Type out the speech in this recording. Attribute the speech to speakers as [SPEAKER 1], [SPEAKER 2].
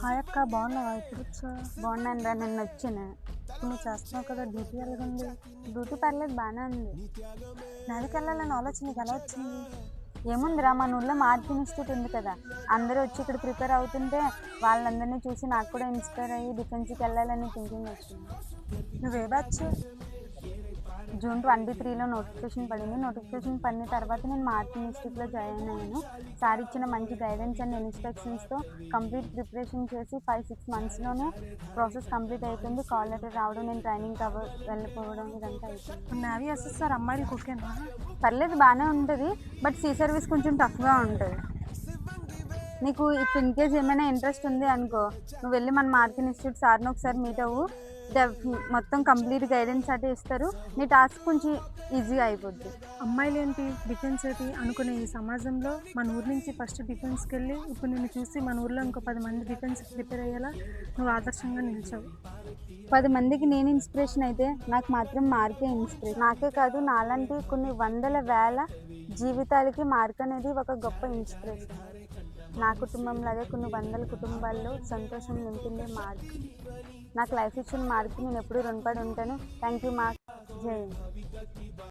[SPEAKER 1] Hi అక్క, బాగున్నావా? ఇప్పుడు వచ్చా?
[SPEAKER 2] బాగున్నాను రా, నిన్న వచ్చాను.
[SPEAKER 1] ఇప్పుడు నువ్వు చేస్తున్నావు కదా, డ్యూటీ ఎలాగుంది?
[SPEAKER 2] డ్యూటీ పర్లేదు, బాగానే ఉంది.
[SPEAKER 1] నేవికి వెళ్ళాలని ఆలోచన నీకు ఎలా వచ్చింది?
[SPEAKER 2] ఏముందిరా, మన ఊళ్ళో మార్క్ ఇన్స్టిట్యూట్ ఉంది కదా, అందరూ వచ్చి ఇక్కడ ప్రిపేర్ అవుతుంటే వాళ్ళందరినీ చూసి నాకు కూడా ఇన్స్పైర్ అయ్యి డిఫెన్స్కి వెళ్ళాలని థింకింగ్ వచ్చింది.
[SPEAKER 1] నువ్వే బ్యాచ్?
[SPEAKER 2] జూన్ 23లో నోటిఫికేషన్ పడింది. నోటిఫికేషన్ పడిన తర్వాత నేను మార్క్ ఇన్స్టిట్యూట్లో జాయిన్ అయ్యాను. సార్ ఇచ్చిన మంచి గైడెన్స్ అండ్ ఇన్స్ట్రక్షన్స్తో కంప్లీట్ ప్రిపరేషన్ చేసి 5-6 మంత్స్లోనే ప్రాసెస్ కంప్లీట్ అయిపోయింది. కాల్ లెటర్ రావడం, నేను ట్రైనింగ్ వెళ్ళిపోవడం, ఇదంతా అయిపోయింది.
[SPEAKER 1] నేవీ ఎస్ఎస్ఆర్ అమ్మాయిలకి ఓకేనా?
[SPEAKER 2] పర్లేదు, బాగానే ఉంటుంది. బట్ సీ సర్వీస్ కొంచెం టఫ్గా ఉంటుంది. నీకు ఇఫ్ ఇన్ కేస్ ఏమైనా ఇంట్రెస్ట్ ఉంది అనుకో, నువ్వు వెళ్ళి మన మార్క్ ఇన్స్టిట్యూట్ సార్ని ఒకసారి మీట్ అవ్వు. మొత్తం కంప్లీట్ గైడెన్స్ అంటే ఇస్తారు. నీ టాస్క్ కొంచెం ఈజీగా అయిపోద్ది.
[SPEAKER 1] అమ్మాయిలు ఏంటి, డిఫెన్స్ ఏంటి అనుకునే ఈ సమాజంలో మన ఊరి నుంచి ఫస్ట్ డిఫెన్స్కి వెళ్ళి ఇప్పుడు నిన్ను చూసి మన ఊర్లో ఇంకో 10 మంది డిఫెన్స్కి ప్రిపేర్ అయ్యేలా నువ్వు ఆదర్శంగా నిలిచావు.
[SPEAKER 2] 10 మందికి నేను ఇన్స్పిరేషన్ అయితే నాకు మాత్రం మార్కే ఇన్స్పిరేషన్. నాకే కాదు, నాలాంటి కొన్ని వందల వేల జీవితాలకి మార్క్ అనేది ఒక గొప్ప ఇన్స్పిరేషన్. నా కుటుంబంలాగే కొన్ని వందల కుటుంబాల్లో సంతోషం నింపిందే మార్క్. నాకు లైఫ్ ఇచ్చిన మార్క్ నేను ఎప్పుడూ రుణపడి ఉంటాను. Thank you mark. జై హింద్.